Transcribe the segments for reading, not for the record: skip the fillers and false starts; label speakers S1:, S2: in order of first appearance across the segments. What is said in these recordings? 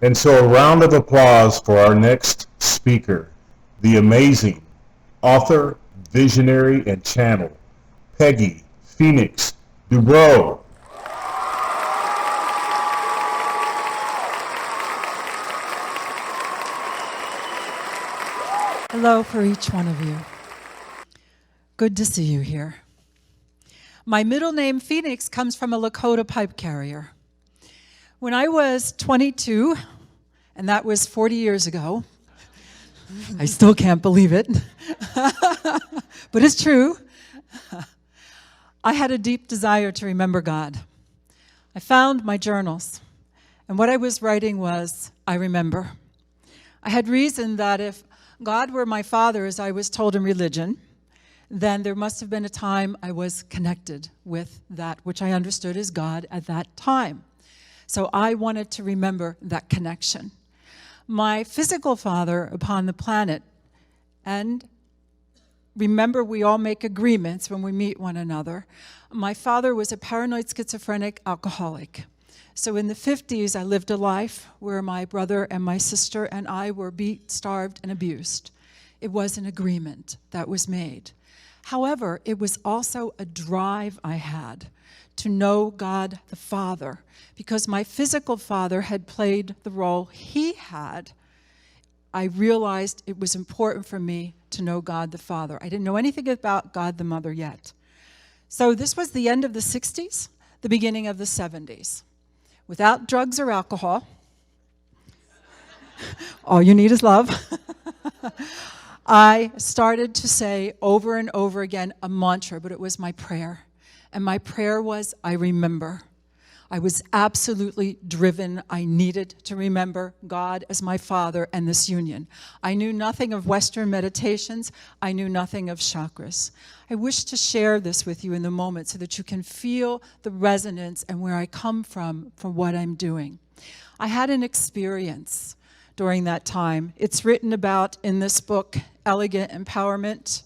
S1: And so a round of applause for our next speaker, the amazing author, visionary, and channel, Peggy Phoenix Dubro.
S2: Hello for each one of you. Good to see you here. My middle name, Phoenix, comes from a Lakota pipe carrier. When I was 22, and that was 40 years ago, I still can't believe it, but it's true, I had a deep desire to remember God. I found my journals, and what I was writing was, I remember. I had reasoned that if God were my father, as I was told in religion, then there must have been a time I was connected with that which I understood as God at that time. So I wanted to remember that connection. My physical father upon the planet, and remember we all make agreements when we meet one another. My father was a paranoid schizophrenic alcoholic. So in the 50s, I lived a life where my brother and my sister and I were beat, starved, and abused. It was an agreement that was made. However, it was also a drive I had to know God the Father, because my physical father had played the role he had. I realized it was important for me to know God the Father. I didn't know anything about God the Mother yet. So this was the end of the 60s, the beginning of the 70s. Without drugs or alcohol, all you need is love. I started to say over and over again a mantra, but it was my prayer. And my prayer was, I remember. I was absolutely driven. I needed to remember God as my Father and this union. I knew nothing of Western meditations. I knew nothing of chakras. I wish to share this with you in the moment so that you can feel the resonance and where I come from for what I'm doing. I had an experience during that time. It's written about in this book, Elegant Empowerment.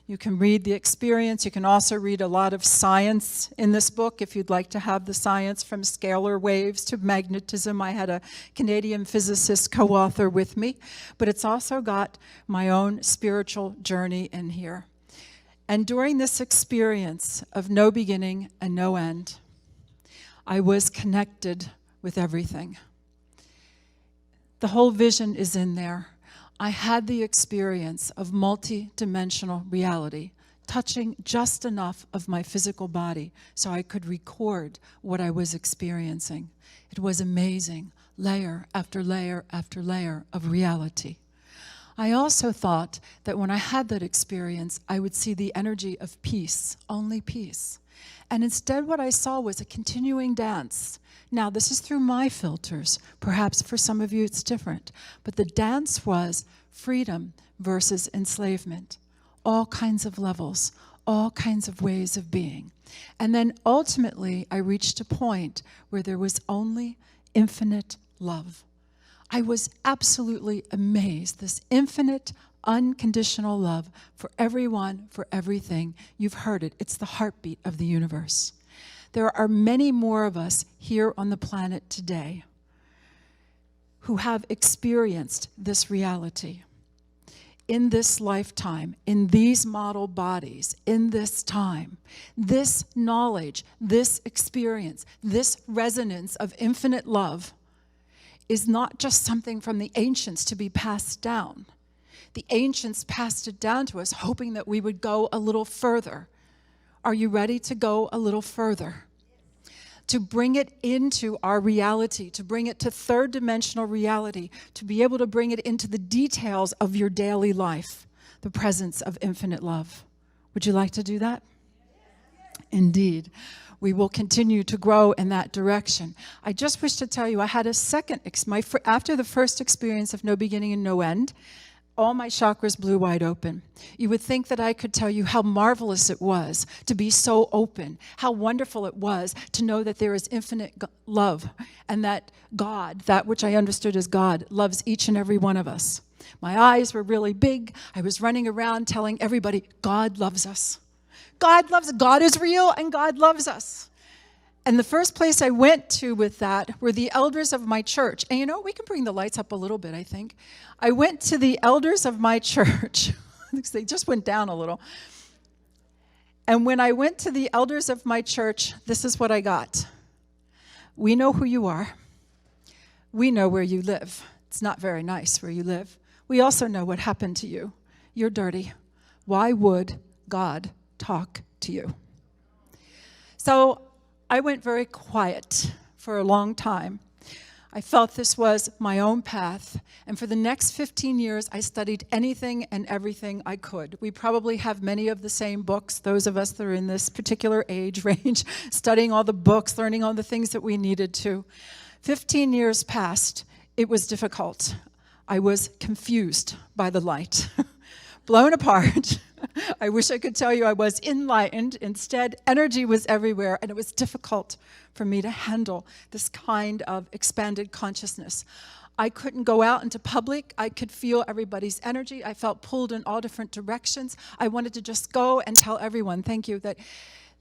S2: You can read the experience. You can also read a lot of science in this book if you'd like to have the science from scalar waves to magnetism. I had a Canadian physicist co-author with me, but it's also got my own spiritual journey in here. And during this experience of no beginning and no end, I was connected with everything. The whole vision is in there. I had the experience of multi-dimensional reality, touching just enough of my physical body so I could record what I was experiencing. It was amazing, layer after layer after layer of reality. I also thought that when I had that experience, I would see the energy of peace, only peace. And instead what I saw was a continuing dance. Now, this is through my filters. Perhaps for some of you it's different. But the dance was freedom versus enslavement. All kinds of levels, all kinds of ways of being. And then ultimately, I reached a point where there was only infinite love. I was absolutely amazed. This infinite, unconditional love for everyone, for everything. You've heard it. It's the heartbeat of the universe. There are many more of us here on the planet today who have experienced this reality in this lifetime, in these model bodies, in this time. This knowledge, this experience, this resonance of infinite love is not just something from the ancients to be passed down. The ancients passed it down to us, hoping that we would go a little further. Are you ready to go a little further? To bring it into our reality, to bring it to third-dimensional reality, to be able to bring it into the details of your daily life, the presence of infinite love. Would you like to do that? Indeed. We will continue to grow in that direction. I just wish to tell you, I had a second, after the first experience of no beginning and no end, all my chakras blew wide open. You would think that I could tell you how marvelous it was to be so open, how wonderful it was to know that there is infinite love, and that God, that which I understood as God, loves each and every one of us. My eyes were really big. I was running around telling everybody, God loves us. God loves us. God is real and God loves us. And the first place I went to with that were the elders of my church. And you know, we can bring the lights up a little bit, I think. I went to the elders of my church. They just went down a little. And when I went to the elders of my church, this is what I got. We know who you are. We know where you live. It's not very nice where you live. We also know what happened to you. You're dirty. Why would God talk to you? So I went very quiet for a long time. I felt this was my own path. And for the next 15 years, I studied anything and everything I could. We probably have many of the same books, those of us that are in this particular age range, studying all the books, learning all the things that we needed to. 15 years passed. It was difficult. I was confused by the light, blown apart. I wish I could tell you I was enlightened. Instead, energy was everywhere, and it was difficult for me to handle this kind of expanded consciousness. I couldn't go out into public. I could feel everybody's energy. I felt pulled in all different directions. I wanted to just go and tell everyone, thank you,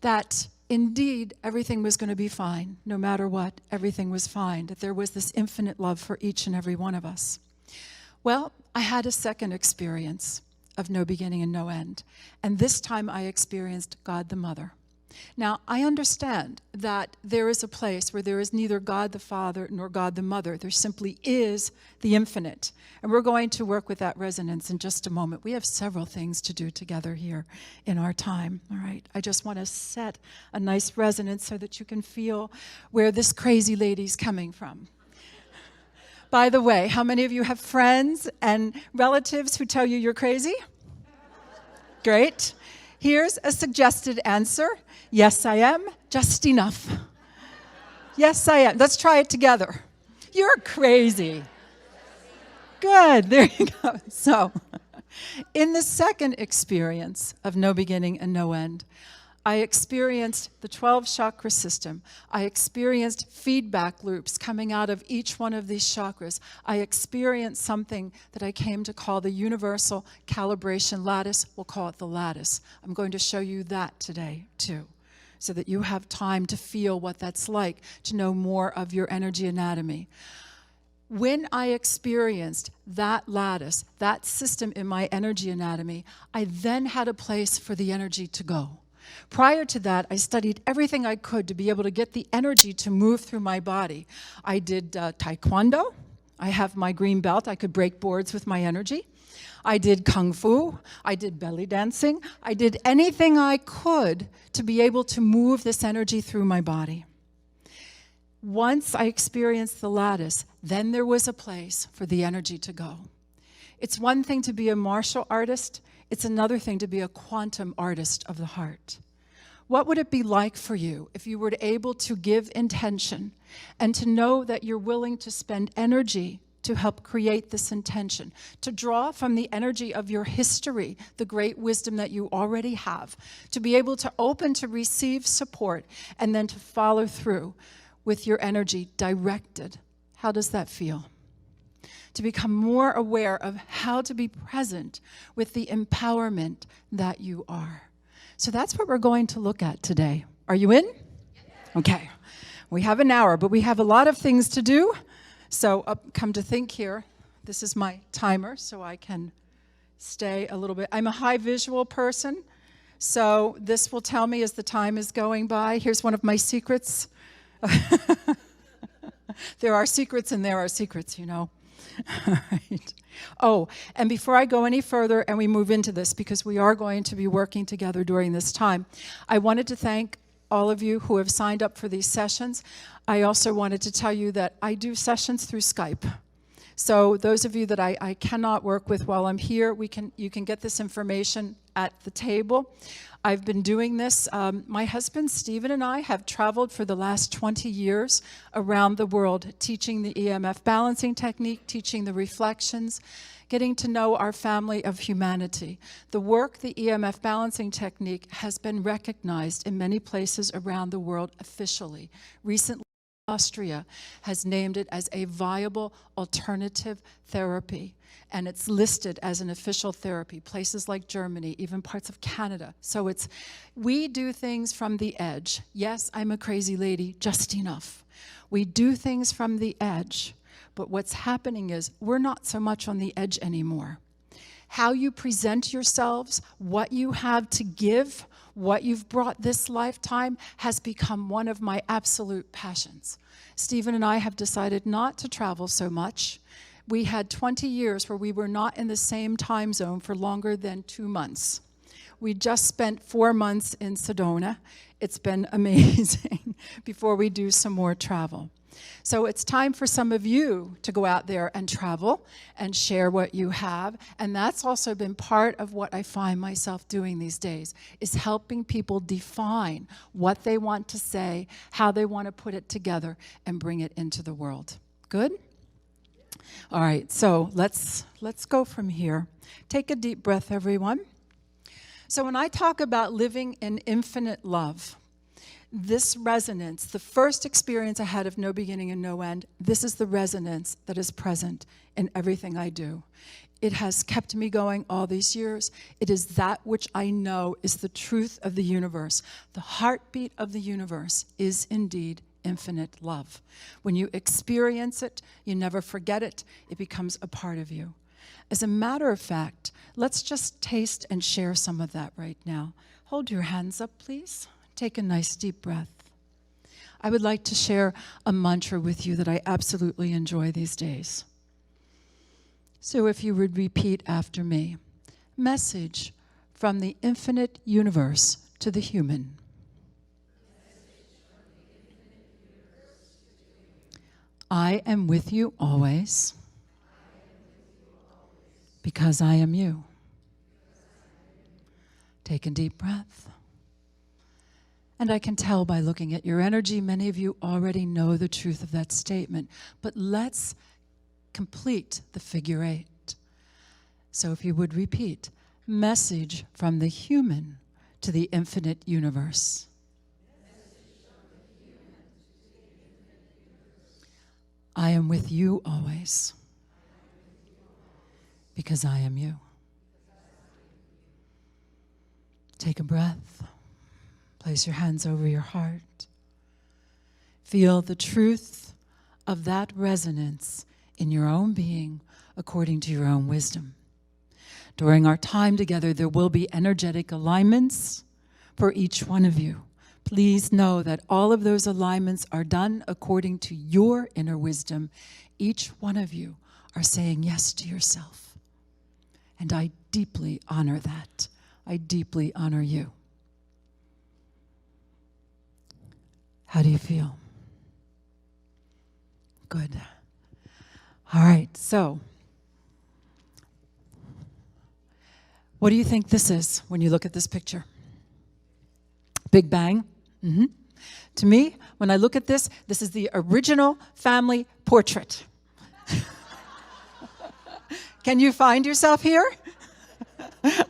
S2: that indeed everything was going to be fine. No matter what, everything was fine, that there was this infinite love for each and every one of us. Well, I had a second experience of no beginning and no end. And this time I experienced God the Mother. Now, I understand that there is a place where there is neither God the Father nor God the Mother. There simply is the infinite. And we're going to work with that resonance in just a moment. We have several things to do together here in our time, all right? I just want to set a nice resonance so that you can feel where this crazy lady's coming from. By the way, how many of you have friends and relatives who tell you you're crazy? Great. Here's a suggested answer. Yes, I am. Just enough. Yes, I am. Let's try it together. You're crazy. Good. There you go. So, in the second experience of no beginning and no end, I experienced the 12 chakra system. I experienced feedback loops coming out of each one of these chakras. I experienced something that I came to call the universal calibration lattice. We'll call it the lattice. I'm going to show you that today, too, so that you have time to feel what that's like, to know more of your energy anatomy. When I experienced that lattice, that system in my energy anatomy, I then had a place for the energy to go. Prior to that, I studied everything I could to be able to get the energy to move through my body. I did taekwondo. I have my green belt. I could break boards with my energy. I did kung fu. I did belly dancing. I did anything I could to be able to move this energy through my body. Once I experienced the lattice, then there was a place for the energy to go. It's one thing to be a martial artist. It's another thing to be a quantum artist of the heart. What would it be like for you if you were able to give intention and to know that you're willing to spend energy to help create this intention, to draw from the energy of your history, the great wisdom that you already have, to be able to open to receive support and then to follow through with your energy directed? How does that feel? To become more aware of how to be present with the empowerment that you are. So that's what we're going to look at today. Are you in? Okay. We have an hour, but we have a lot of things to do. So come to think here, this is my timer, so I can stay a little bit. I'm a high visual person, so this will tell me as the time is going by. Here's one of my secrets. There are secrets and there are secrets, you know. All right. Oh, and before I go any further and we move into this, because we are going to be working together during this time, I wanted to thank all of you who have signed up for these sessions. I also wanted to tell you that I do sessions through Skype. So those of you that I cannot work with while I'm here, you can get this information at the table. I've been doing this. My husband, Stephen, and I have traveled for the last 20 years around the world, teaching the EMF balancing technique, teaching the reflections, getting to know our family of humanity. The work, the EMF balancing technique, has been recognized in many places around the world officially. Recently, Austria has named it as a viable alternative therapy, and it's listed as an official therapy. Places like Germany, even parts of Canada. So we do things from the edge. Yes, I'm a crazy lady, just enough. We do things from the edge, but what's happening is we're not so much on the edge anymore. How you present yourselves, what you have to give, what you've brought this lifetime has become one of my absolute passions. Stephen and I have decided not to travel so much. We had 20 years where we were not in the same time zone for longer than 2 months. We just spent 4 months in Sedona. It's been amazing before we do some more travel. So it's time for some of you to go out there and travel and share what you have. And that's also been part of what I find myself doing these days, is helping people define what they want to say, how they want to put it together, and bring it into the world. Good? All right, so let's go from here. Take a deep breath, everyone. So when I talk about living in infinite love, this resonance, the first experience I had of no beginning and no end, this is the resonance that is present in everything I do. It has kept me going all these years. It is that which I know is the truth of the universe. The heartbeat of the universe is indeed infinite love. When you experience it, you never forget it. It becomes a part of you. As a matter of fact, let's just taste and share some of that right now. Hold your hands up, please. Take a nice deep breath. I would like to share a mantra with you that I absolutely enjoy these days. So if you would repeat after me. Message from the infinite universe to the human. I am with you always because I am you. Take a deep breath. And I can tell by looking at your energy, many of you already know the truth of that statement. But let's complete the figure 8. So if you would repeat, message from the human to the infinite universe. I am with you always because I am you. Take a breath. Place your hands over your heart. Feel the truth of that resonance in your own being according to your own wisdom. During our time together, there will be energetic alignments for each one of you. Please know that all of those alignments are done according to your inner wisdom. Each one of you are saying yes to yourself. And I deeply honor that. I deeply honor you. How do you feel? Good. All right, so what do you think this is when you look at this picture? Big Bang? Mm-hmm. To me, when I look at this, this is the original family portrait. Can you find yourself here?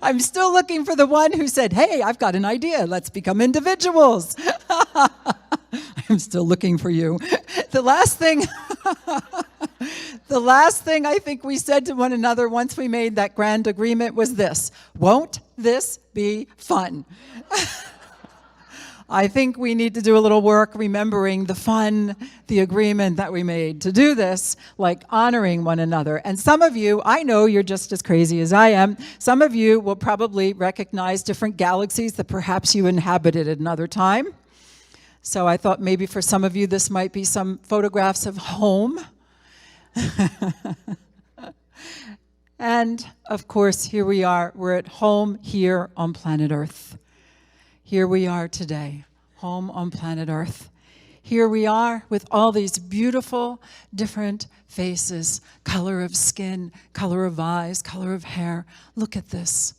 S2: I'm still looking for the one who said, hey, I've got an idea. Let's become individuals. I'm still looking for you. The last thing I think we said to one another once we made that grand agreement was this: won't this be fun? I think we need to do a little work remembering the fun, the agreement that we made to do this, like honoring one another. And some of you, I know you're just as crazy as I am. Some of you will probably recognize different galaxies that perhaps you inhabited at another time. So I thought maybe for some of you this might be some photographs of home. And of course, here we are. We're at home here on planet Earth. Here we are today, home on planet Earth. Here we are with all these beautiful, different faces, color of skin, color of eyes, color of hair. Look at this.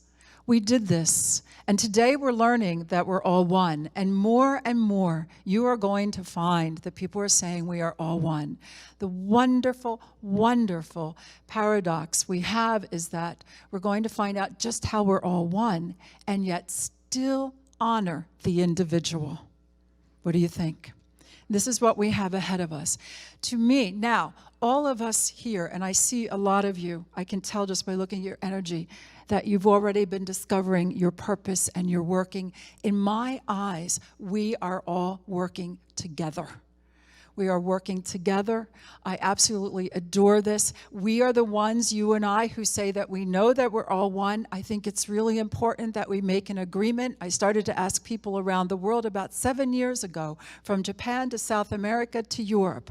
S2: We did this. And today we're learning that we're all one. And more you are going to find that people are saying we are all one. The wonderful, wonderful paradox we have is that we're going to find out just how we're all one and yet still honor the individual. What do you think? This is what we have ahead of us. To me, now, all of us here, and I see a lot of you, I can tell just by looking at your energy, that you've already been discovering your purpose and you're working. In my eyes, we are all working together. We are working together. I absolutely adore this. We are the ones, you and I, who say that we know that we're all one. I think it's really important that we make an agreement. I started to ask people around the world about 7 years ago, from Japan to South America to Europe.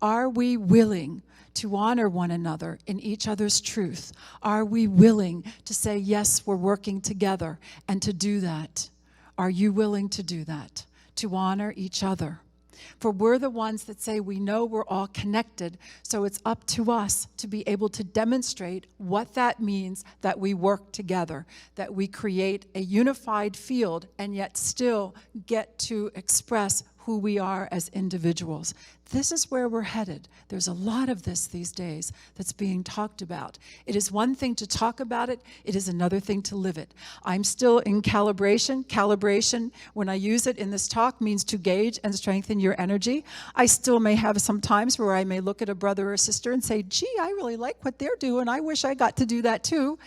S2: Are we willing to honor one another in each other's truth? Are we willing to say, yes, we're working together, and to do that? Are you willing to do that, to honor each other? For we're the ones that say we know we're all connected, so it's up to us to be able to demonstrate what that means, that we work together, that we create a unified field and yet still get to express who we are as individuals. This is where we're headed. There's a lot of this these days that's being talked about. It is one thing to talk about it. It is another thing to live it. I'm still in calibration. Calibration, when I use it in this talk, means to gauge and strengthen your energy. I still may have some times where I may look at a brother or sister and say, gee, I really like what they're doing. I wish I got to do that too.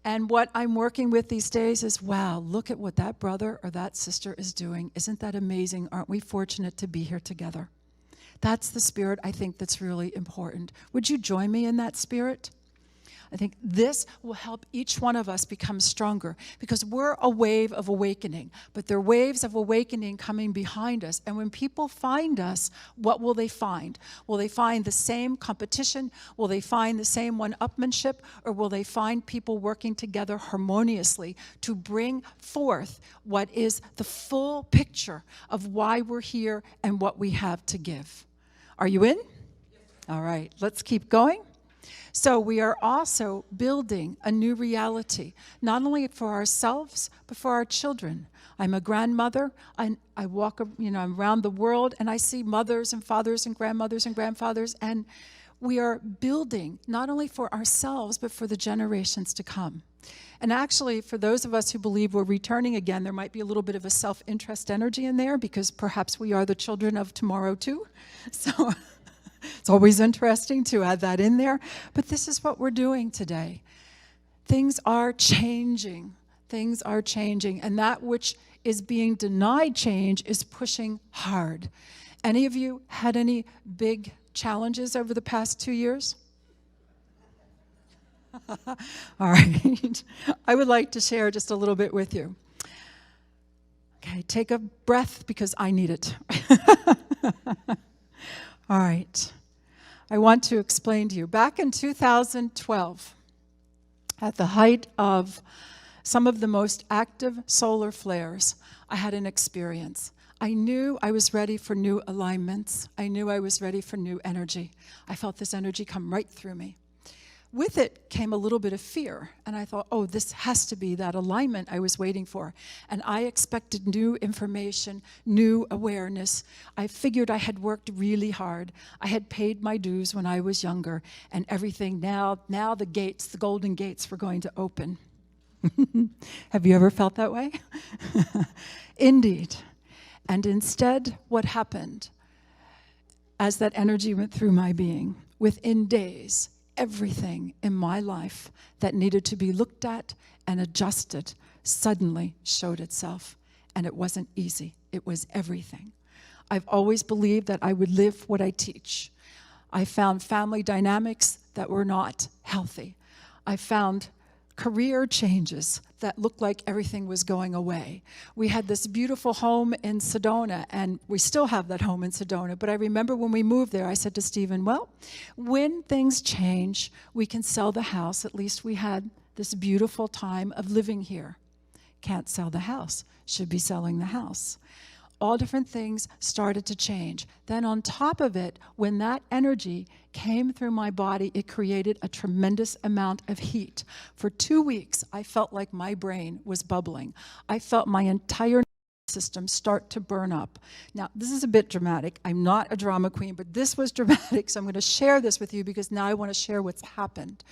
S2: And what I'm working with these days is, wow, look at what that brother or that sister is doing. Isn't that amazing? Aren't we fortunate to be here together? That's the spirit I think that's really important. Would you join me in that spirit? I think this will help each one of us become stronger, because we're a wave of awakening, but there are waves of awakening coming behind us. And when people find us, what will they find? Will they find the same competition? Will they find the same one-upmanship? Or will they find people working together harmoniously to bring forth what is the full picture of why we're here and what we have to give? Are you in? All right, let's keep going. So we are also building a new reality, not only for ourselves, but for our children. I'm a grandmother, and I walk, around the world, and I see mothers and fathers and grandfathers, and we are building not only for ourselves, but for the generations to come. And actually, for those of us who believe we're returning again, there might be a little bit of a self-interest energy in there, because perhaps we are the children of tomorrow too. So it's always interesting to add that in there. But this is what we're doing today. Things are changing. Things are changing. And that which is being denied change is pushing hard. Any of you had any big challenges over the past 2 years? All right. I would like to share just a little bit with you. Okay, take a breath, because I need it. All right. I want to explain to you. Back in 2012, at the height of some of the most active solar flares, I had an experience. I knew I was ready for new alignments. I knew I was ready for new energy. I felt this energy come right through me. With it came a little bit of fear, and I thought, oh, this has to be that alignment I was waiting for. And I expected new information, new awareness. I figured I had worked really hard. I had paid my dues when I was younger, and everything now the gates, the golden gates, were going to open. Have you ever felt that way? Indeed. And instead, what happened, as that energy went through my being, within days, everything in my life that needed to be looked at and adjusted suddenly showed itself. And it wasn't easy. It was everything. I've always believed that I would live what I teach. I found family dynamics that were not healthy. I found career changes that looked like everything was going away. We had this beautiful home in Sedona, and we still have that home in Sedona, but I remember when we moved there, I said to Stephen, well, when things change, we can sell the house. At least we had this beautiful time of living here. Can't sell the house, should be selling the house. All different things started to change. Then on top of it, when that energy came through my body, it created a tremendous amount of heat. For 2 weeks, I felt like my brain was bubbling. I felt my entire system start to burn up. Now, this is a bit dramatic. I'm not a drama queen, but this was dramatic, so I'm going to share this with you, because now I want to share what's happened.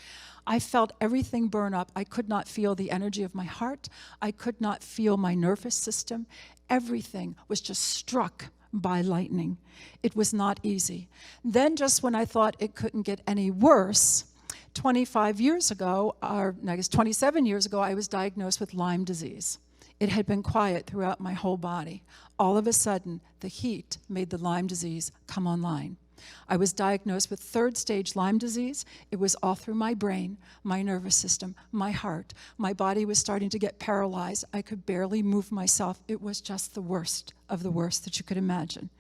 S2: I felt everything burn up. I could not feel the energy of my heart. I could not feel my nervous system. Everything was just struck by lightning. It was not easy. Then just when I thought it couldn't get any worse, 25 years ago, or I guess 27 years ago, I was diagnosed with Lyme disease. It had been quiet throughout my whole body. All of a sudden, the heat made the Lyme disease come online. I was diagnosed with third-stage Lyme disease. It was all through my brain, my nervous system, my heart. My body was starting to get paralyzed. I could barely move myself. It was just the worst of the worst that you could imagine.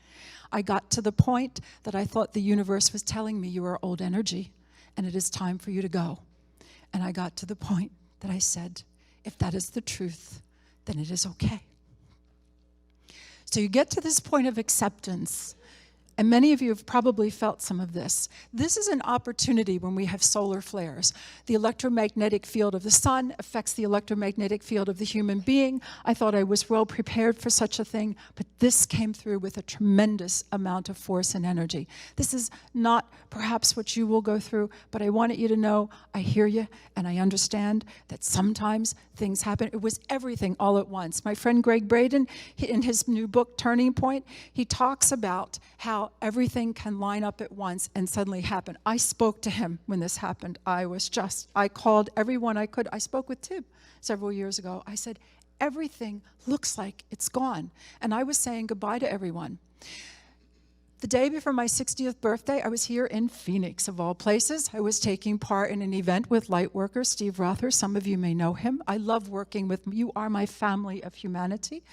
S2: I got to the point that I thought the universe was telling me, you are old energy, and it is time for you to go. And I got to the point that I said, if that is the truth, then it is okay. So you get to this point of acceptance, and many of you have probably felt some of this. This is an opportunity when we have solar flares. The electromagnetic field of the sun affects the electromagnetic field of the human being. I thought I was well prepared for such a thing, but this came through with a tremendous amount of force and energy. This is not perhaps what you will go through, but I wanted you to know I hear you and I understand that sometimes things happen. It was everything all at once. My friend Greg Braden, in his new book, Turning Point, he talks about how everything can line up at once and suddenly happen. I spoke to him when this happened. I called everyone I could. I spoke with Tib several years ago. I said, everything looks like it's gone. And I was saying goodbye to everyone. The day before my 60th birthday, I was here in Phoenix, of all places. I was taking part in an event with lightworker Steve Rother. Some of you may know him. I love working with you. Are my family of humanity.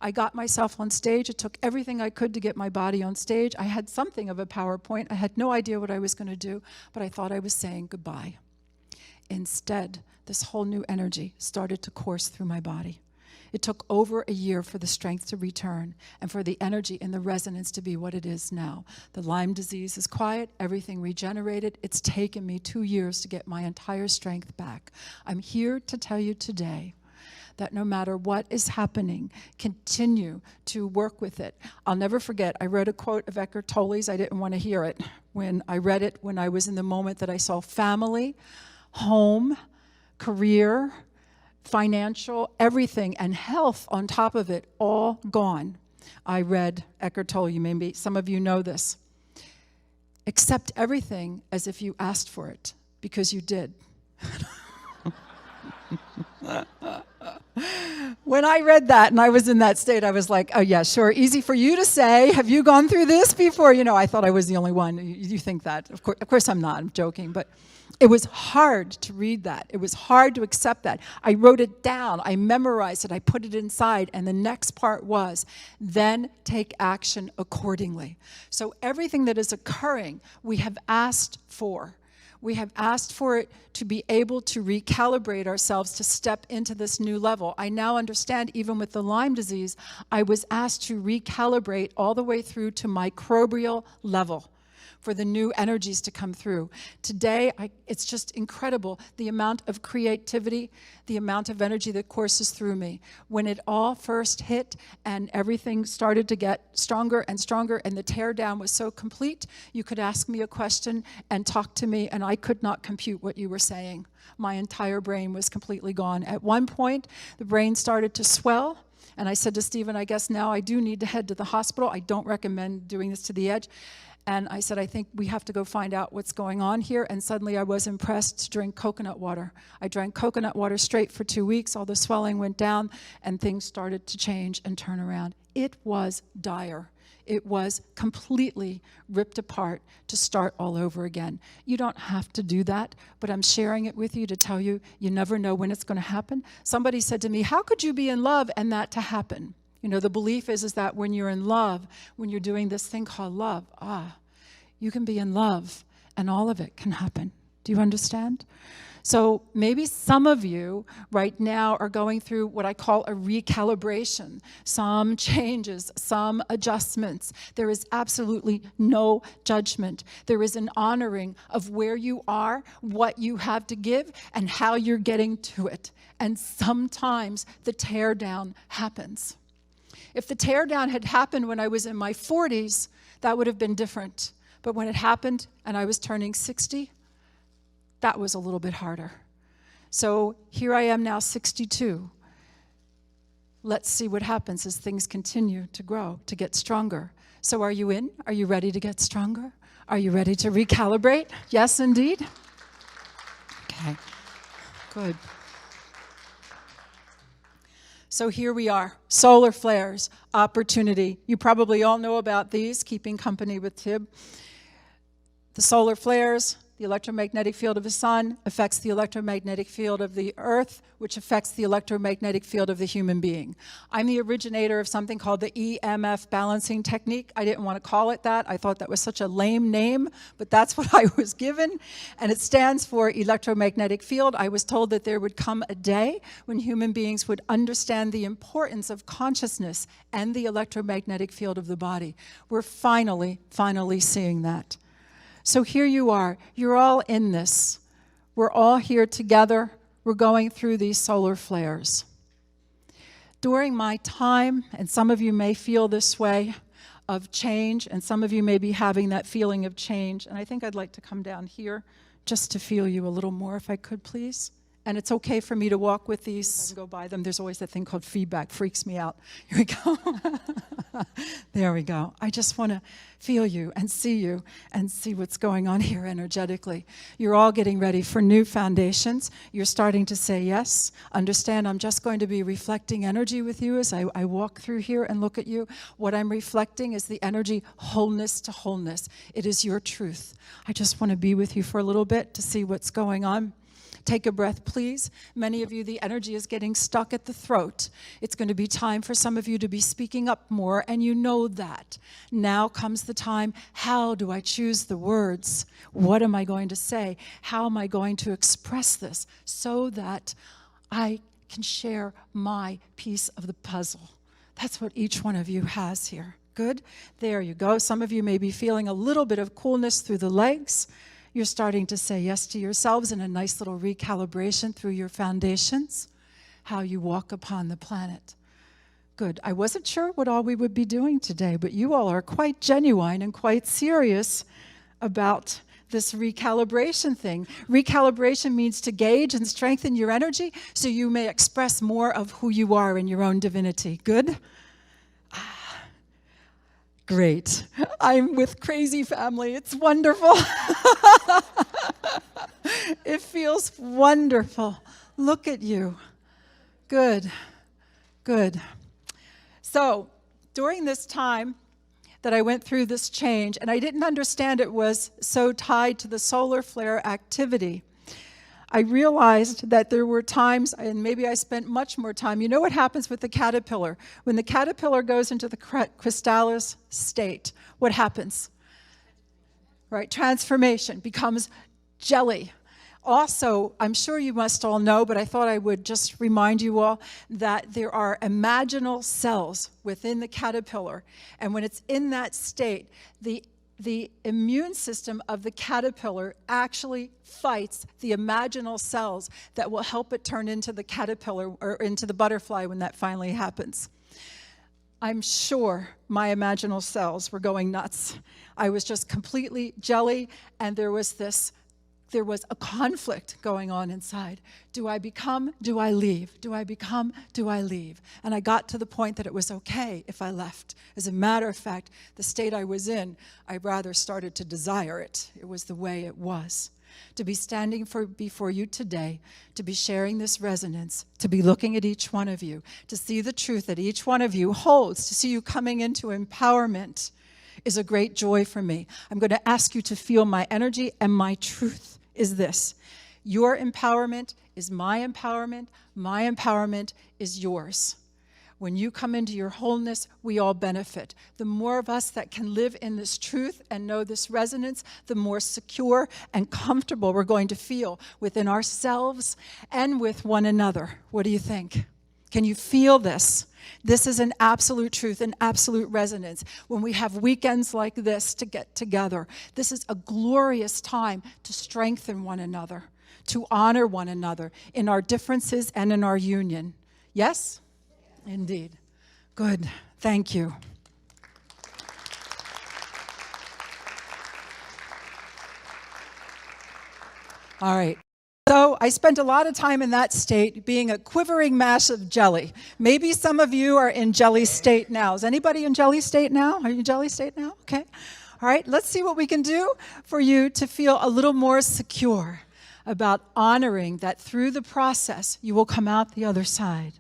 S2: I got myself on stage. It took everything I could to get my body on stage. I had something of a PowerPoint. I had no idea what I was going to do, but I thought I was saying goodbye. Instead, this whole new energy started to course through my body. It took over a year for the strength to return and for the energy and the resonance to be what it is now. The Lyme disease is quiet, everything regenerated. It's taken me 2 years to get my entire strength back. I'm here to tell you today that no matter what is happening, continue to work with it. I'll never forget, I read a quote of Eckhart Tolle's. I didn't want to hear it. When I read it, when I was in the moment that I saw family, home, career, financial, everything, and health on top of it, all gone. I read Eckhart Tolle, maybe some of you know this. Accept everything as if you asked for it, because you did. When I read that and I was in that state, I was like, oh yeah, sure, easy for you to say. Have you gone through this before? You know, I thought I was the only one. You think that. Of course I'm not, I'm joking, but it was hard to read that. It was hard to accept that. I wrote it down, I memorized it, I put it inside, and the next part was, then take action accordingly. So everything that is occurring, we have asked for. We have asked for it to be able to recalibrate ourselves to step into this new level. I now understand, even with the Lyme disease, I was asked to recalibrate all the way through to microbial level for the new energies to come through. Today, it's just incredible, the amount of creativity, the amount of energy that courses through me. When it all first hit and everything started to get stronger and stronger and the tear down was so complete, you could ask me a question and talk to me and I could not compute what you were saying. My entire brain was completely gone. At one point, the brain started to swell. And I said to Stephen, I guess now I do need to head to the hospital. I don't recommend doing this to the edge. And I said, I think we have to go find out what's going on here. And suddenly I was impressed to drink coconut water. I drank coconut water straight for 2 weeks. All the swelling went down and things started to change and turn around. It was dire. It was completely ripped apart to start all over again. You don't have to do that, but I'm sharing it with you to tell you, you never know when it's going to happen. Somebody said to me, how could you be in love and that to happen? You know, the belief is that when you're in love, when you're doing this thing called love, you can be in love and all of it can happen. Do you understand? So maybe some of you right now are going through what I call a recalibration, some changes, some adjustments. There is absolutely no judgment. There is an honoring of where you are, what you have to give, and how you're getting to it. And sometimes the tear down happens. If the teardown had happened when I was in my 40s, that would have been different. But when it happened and I was turning 60, that was a little bit harder. So here I am now, 62. let's see what happens as things continue to grow, to get stronger. So are you in? Are you ready to get stronger? Are you ready to recalibrate? Yes, indeed. Okay, good. So here we are, solar flares, opportunity. You probably all know about these, keeping company with Tib. The solar flares, the electromagnetic field of the sun affects the electromagnetic field of the earth, which affects the electromagnetic field of the human being. I'm the originator of something called the EMF balancing technique. I didn't want to call it that. I thought that was such a lame name, but that's what I was given. And it stands for electromagnetic field. I was told that there would come a day when human beings would understand the importance of consciousness and the electromagnetic field of the body. We're finally seeing that. So here you are. You're all in this. We're all here together. We're going through these solar flares. During my time, and some of you may feel this way, of change, and some of you may be having that feeling of change, and I think I'd like to come down here just to feel you a little more, if I could, please. And it's okay for me to walk with these. I can go by them. There's always that thing called feedback. Freaks me out. Here we go. There we go. I just want to feel you and see what's going on here energetically. You're all getting ready for new foundations. You're starting to say yes. Understand, I'm just going to be reflecting energy with you as I walk through here and look at you. What I'm reflecting is the energy wholeness to wholeness. It is your truth. I just want to be with you for a little bit to see what's going on. Take a breath, please. Many of you, the energy is getting stuck at the throat. It's going to be time for some of you to be speaking up more, and you know that. Now comes the time, how do I choose the words? What am I going to say? How am I going to express this so that I can share my piece of the puzzle? That's what each one of you has here. Good? There you go. Some of you may be feeling a little bit of coolness through the legs. You're starting to say yes to yourselves in a nice little recalibration through your foundations, how you walk upon the planet. Good. I wasn't sure what all we would be doing today, but you all are quite genuine and quite serious about this recalibration thing. Recalibration means to gauge and strengthen your energy so you may express more of who you are in your own divinity. Good? Great. I'm with crazy family. It's wonderful. It feels wonderful. Look at you. Good. Good. So, during this time that I went through this change, and I didn't understand it was so tied to the solar flare activity, I realized that there were times, and maybe I spent much more time. You know what happens with the caterpillar? When the caterpillar goes into the chrysalis state, what happens? Right? Transformation, becomes jelly. Also, I'm sure you must all know, but I thought I would just remind you all that there are imaginal cells within the caterpillar. And when it's in that state, the immune system of the caterpillar actually fights the imaginal cells that will help it turn into the caterpillar or into the butterfly when that finally happens. I'm sure my imaginal cells were going nuts. I was just completely jelly, and there was a conflict going on inside. Do I become? Do I leave? Do I become? Do I leave? And I got to the point that it was okay if I left. As a matter of fact, the state I was in, I rather started to desire it. It was the way it was. To be standing before you today, to be sharing this resonance, to be looking at each one of you, to see the truth that each one of you holds, to see you coming into empowerment is a great joy for me. I'm going to ask you to feel my energy, and my truth is this. Your empowerment is my empowerment is yours. When you come into your wholeness, we all benefit. The more of us that can live in this truth and know this resonance, the more secure and comfortable we're going to feel within ourselves and with one another. What do you think? Can you feel this? This is an absolute truth, an absolute resonance. When we have weekends like this to get together, this is a glorious time to strengthen one another, to honor one another in our differences and in our union. Yes? Indeed. Good. Thank you. All right. So I spent a lot of time in that state being a quivering mass of jelly. Maybe some of you are in jelly state now. Is anybody in jelly state now? Are you in jelly state now? Okay. All right, let's see what we can do for you to feel a little more secure about honoring that through the process you will come out the other side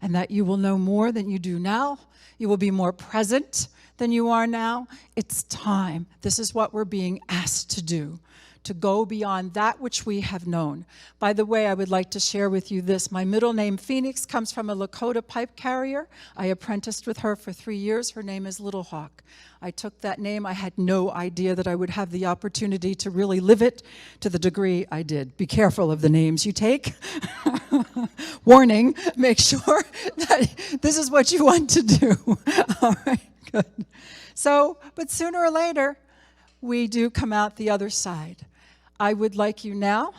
S2: and that you will know more than you do now. You will be more present than you are now. It's time. This is what we're being asked to do, to go beyond that which we have known. By the way, I would like to share with you this. My middle name, Phoenix, comes from a Lakota pipe carrier. I apprenticed with her for 3 years. Her name is Little Hawk. I took that name. I had no idea that I would have the opportunity to really live it to the degree I did. Be careful of the names you take. Warning, make sure that this is what you want to do. All right, good. So, but sooner or later, we do come out the other side. I would like you now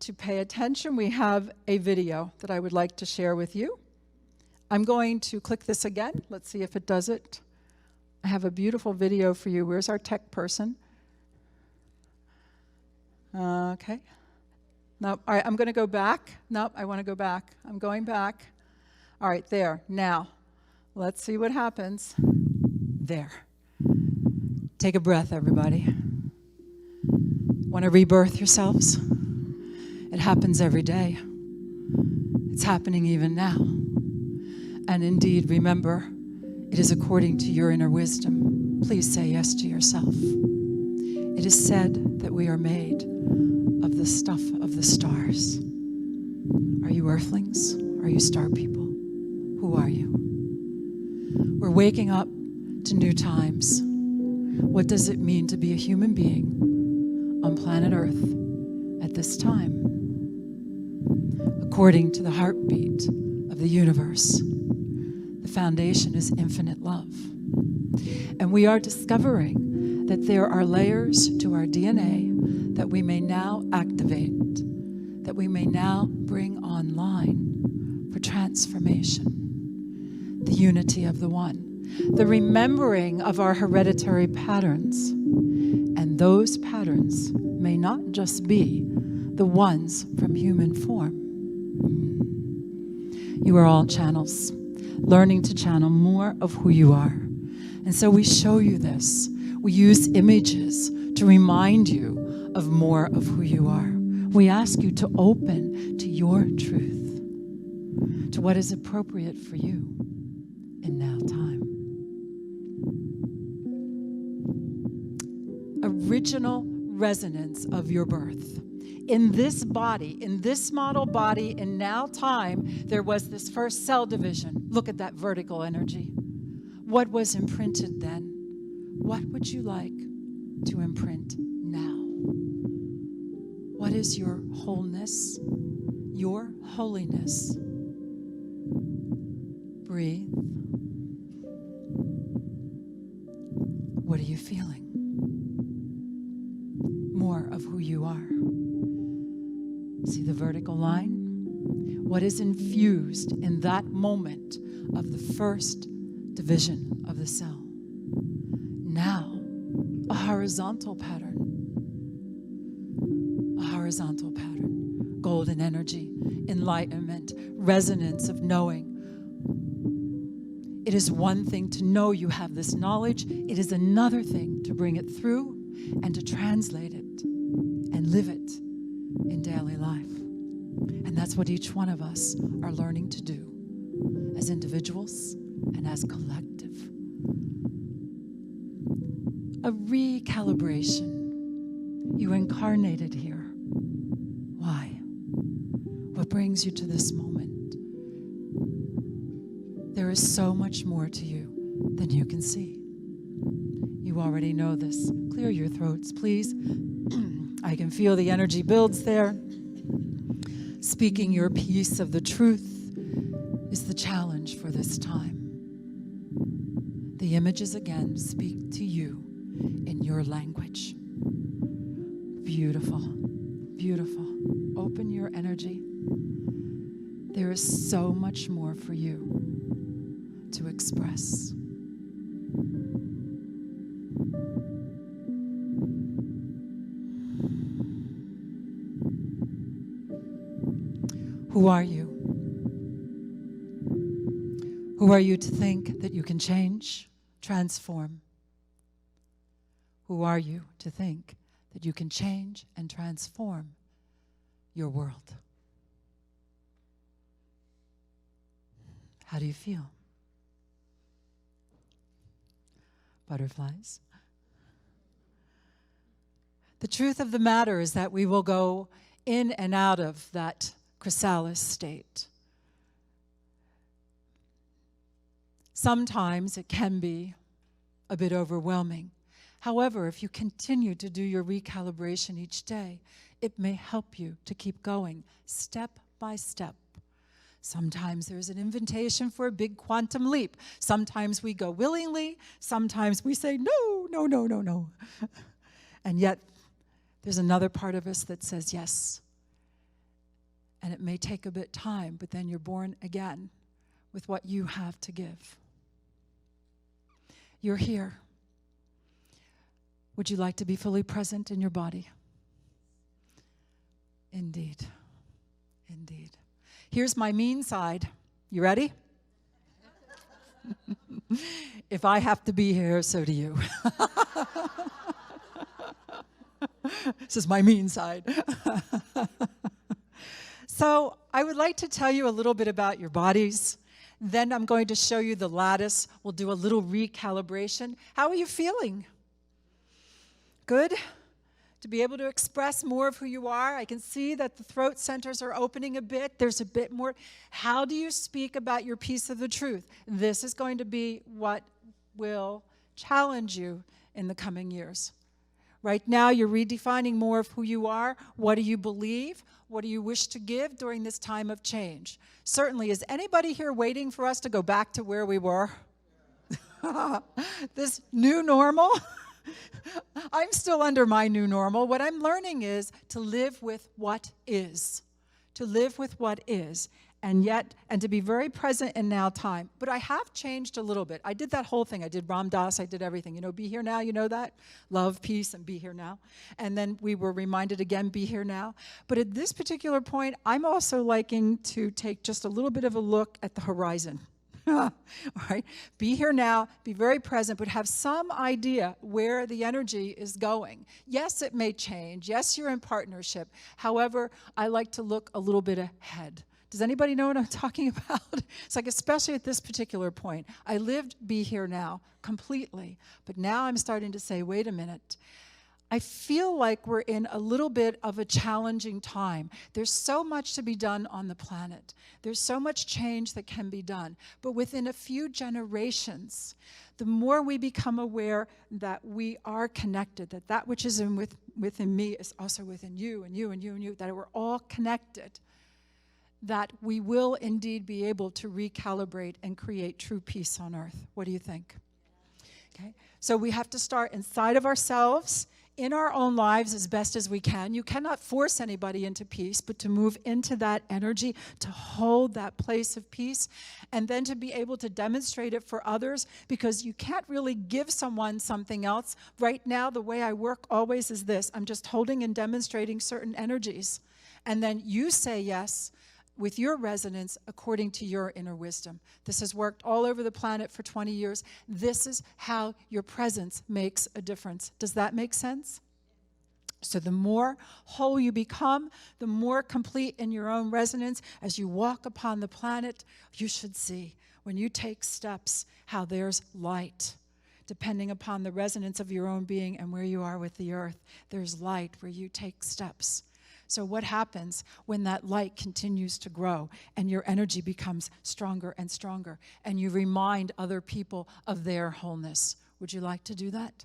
S2: to pay attention. We have a video that I would like to share with you. I'm going to click this again. Let's see if it does it. I have a beautiful video for you. Where's our tech person? Okay. No, all right, I'm going to go back. Nope, I want to go back. I'm going back. All right, there. Now, let's see what happens. There. Take a breath, everybody. Want to rebirth yourselves? It happens every day. It's happening even now. And indeed, remember, it is according to your inner wisdom. Please say yes to yourself. It is said that we are made of the stuff of the stars. Are you earthlings? Are you star people? Who are you? We're waking up to new times. What does it mean to be a human being on planet Earth at this time? According to the heartbeat of the universe, the foundation is infinite love. And we are discovering that there are layers to our DNA that we may now activate, that we may now bring online for transformation. The unity of the one. The remembering of our hereditary patterns. And those patterns may not just be the ones from human form. You are all channels, learning to channel more of who you are. And so we show you this. We use images to remind you of more of who you are. We ask you to open to your truth, to what is appropriate for you in now time. Original resonance of your birth. In this body, in this model body, in now time, there was this first cell division. Look at that vertical energy. What was imprinted then? What would you like to imprint now? What is your wholeness, your holiness? Breathe. What are you feeling? More of who you are. See the vertical line? What is infused in that moment of the first division of the cell? Now, a horizontal pattern. A horizontal pattern. Golden energy, enlightenment, resonance of knowing. It is one thing to know you have this knowledge. It is another thing to bring it through and to translate it and live it in daily life. And that's what each one of us are learning to do as individuals and as collective. A recalibration. You incarnated here. Why? What brings you to this moment? There is so much more to you than you can see. You already know this. Clear your throats, please. I can feel the energy builds there. Speaking your piece of the truth is the challenge for this time. The images again speak to you in your language. Beautiful, beautiful. Open your energy. There is so much more for you to express. Who are you? Who are you to think that you can change, transform? Who are you to think that you can change and transform your world? How do you feel? Butterflies. The truth of the matter is that we will go in and out of that chrysalis state. Sometimes it can be a bit overwhelming. However, if you continue to do your recalibration each day, it may help you to keep going step by step. Sometimes there's an invitation for a big quantum leap. Sometimes we go willingly. Sometimes we say, no, no, no, no, no. And yet, there's another part of us that says yes. And it may take a bit time, but then you're born again with what you have to give. You're here. Would you like to be fully present in your body? Indeed. Indeed. Here's my mean side. You ready? If I have to be here, so do you. This is my mean side. So I would like to tell you a little bit about your bodies. Then I'm going to show you the lattice. We'll do a little recalibration. How are you feeling? Good? To be able to express more of who you are. I can see that the throat centers are opening a bit. There's a bit more. How do you speak about your piece of the truth? This is going to be what will challenge you in the coming years. Right now, you're redefining more of who you are. What do you believe? What do you wish to give during this time of change? Certainly, is anybody here waiting for us to go back to where we were? This new normal? I'm still under my new normal. What I'm learning is to live with what is. To live with what is. And to be very present in now time. But I have changed a little bit. I did that whole thing. I did Ram Dass. I did everything. You know, be here now, you know that? Love, peace, and be here now. And then we were reminded again, be here now. But at this particular point, I'm also liking to take just a little bit of a look at the horizon. All right? Be here now, be very present, but have some idea where the energy is going. Yes, it may change. Yes, you're in partnership. However, I like to look a little bit ahead. Does anybody know what I'm talking about? It's like, especially at this particular point. I lived be here now completely, but now I'm starting to say, wait a minute. I feel like we're in a little bit of a challenging time. There's so much to be done on the planet. There's so much change that can be done. But within a few generations, the more we become aware that we are connected, that that which is within me is also within you, and you, and you, and you, that we're all connected, that we will indeed be able to recalibrate and create true peace on earth. What do you think? Okay, so we have to start inside of ourselves, in our own lives as best as we can. You cannot force anybody into peace, but to move into that energy, to hold that place of peace, and then to be able to demonstrate it for others, because you can't really give someone something else. Right now, the way I work always is this. I'm just holding and demonstrating certain energies, and then you say yes with your resonance according to your inner wisdom. This has worked all over the planet for 20 years. This is how your presence makes a difference. Does that make sense? So the more whole you become, the more complete in your own resonance, as you walk upon the planet, you should see, when you take steps, how there's light. Depending upon the resonance of your own being and where you are with the earth, there's light where you take steps. So what happens when that light continues to grow and your energy becomes stronger and stronger, and you remind other people of their wholeness? Would you like to do that?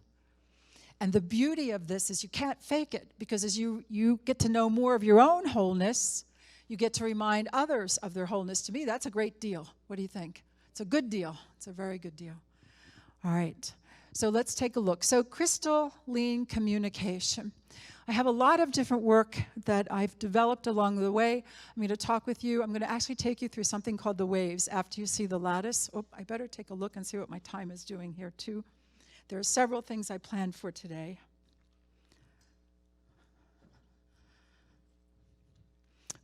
S2: And the beauty of this is you can't fake it, because as you get to know more of your own wholeness, you get to remind others of their wholeness. To me, that's a great deal. What do you think? It's a good deal. It's a very good deal. All right. So let's take a look. So crystalline communication. I have a lot of different work that I've developed along the way. I'm going to talk with you. I'm going to actually take you through something called the waves after you see the lattice. Oh, I better take a look and see what my time is doing here too. There are several things I planned for today.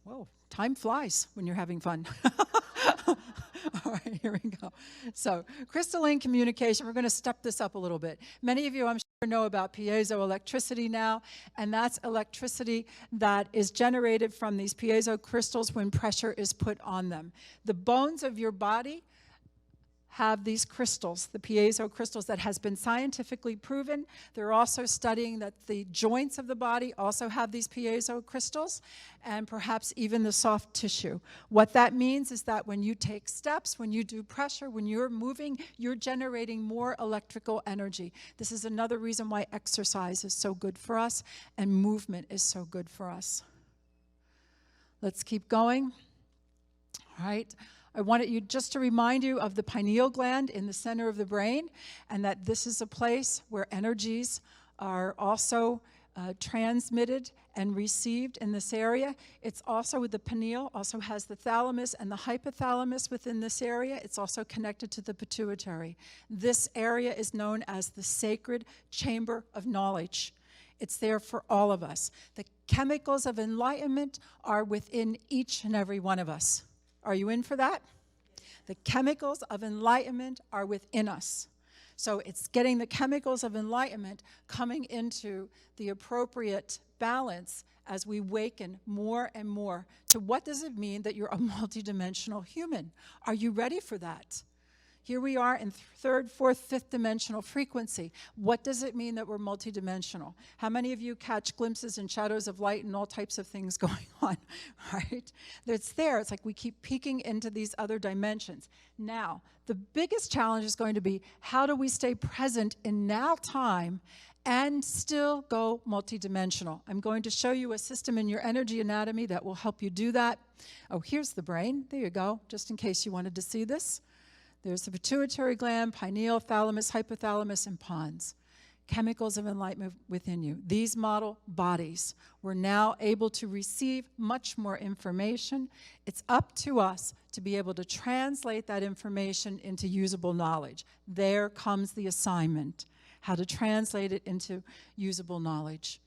S2: Whoa, Time flies when you're having fun. All right, here we go. So, crystalline communication, we're going to step this up a little bit. Many of you, I'm sure, know about piezoelectricity now, and that's electricity that is generated from these piezo crystals when pressure is put on them. The bones of your body have these crystals, the piezo crystals, that has been scientifically proven. They're also studying that the joints of the body also have these piezo crystals, and perhaps even the soft tissue. What that means is that when you take steps, when you do pressure, when you're moving, you're generating more electrical energy. This is another reason why exercise is so good for us and movement is so good for us. Let's keep going. All right. I wanted you just to remind you of the pineal gland in the center of the brain, and that this is a place where energies are also transmitted and received in this area. It's also the pineal, also has the thalamus and the hypothalamus within this area. It's also connected to the pituitary. This area is known as the sacred chamber of knowledge. It's there for all of us. The chemicals of enlightenment are within each and every one of us. Are you in for that? The chemicals of enlightenment are within us. So it's getting the chemicals of enlightenment coming into the appropriate balance as we waken more and more to what does it mean that you're a multidimensional human? Are you ready for that? Here we are in third, fourth, fifth dimensional frequency. What does it mean that we're multidimensional? How many of you catch glimpses and shadows of light and all types of things going on, right? It's there. It's like we keep peeking into these other dimensions. Now, the biggest challenge is going to be, how do we stay present in now time and still go multidimensional? I'm going to show you a system in your energy anatomy that will help you do that. Oh, here's the brain. There you go, just in case you wanted to see this. There's the pituitary gland, pineal, thalamus, hypothalamus, and pons. Chemicals of enlightenment within you. These model bodies. We're now able to receive much more information. It's up to us to be able to translate that information into usable knowledge. There comes the assignment, how to translate it into usable knowledge.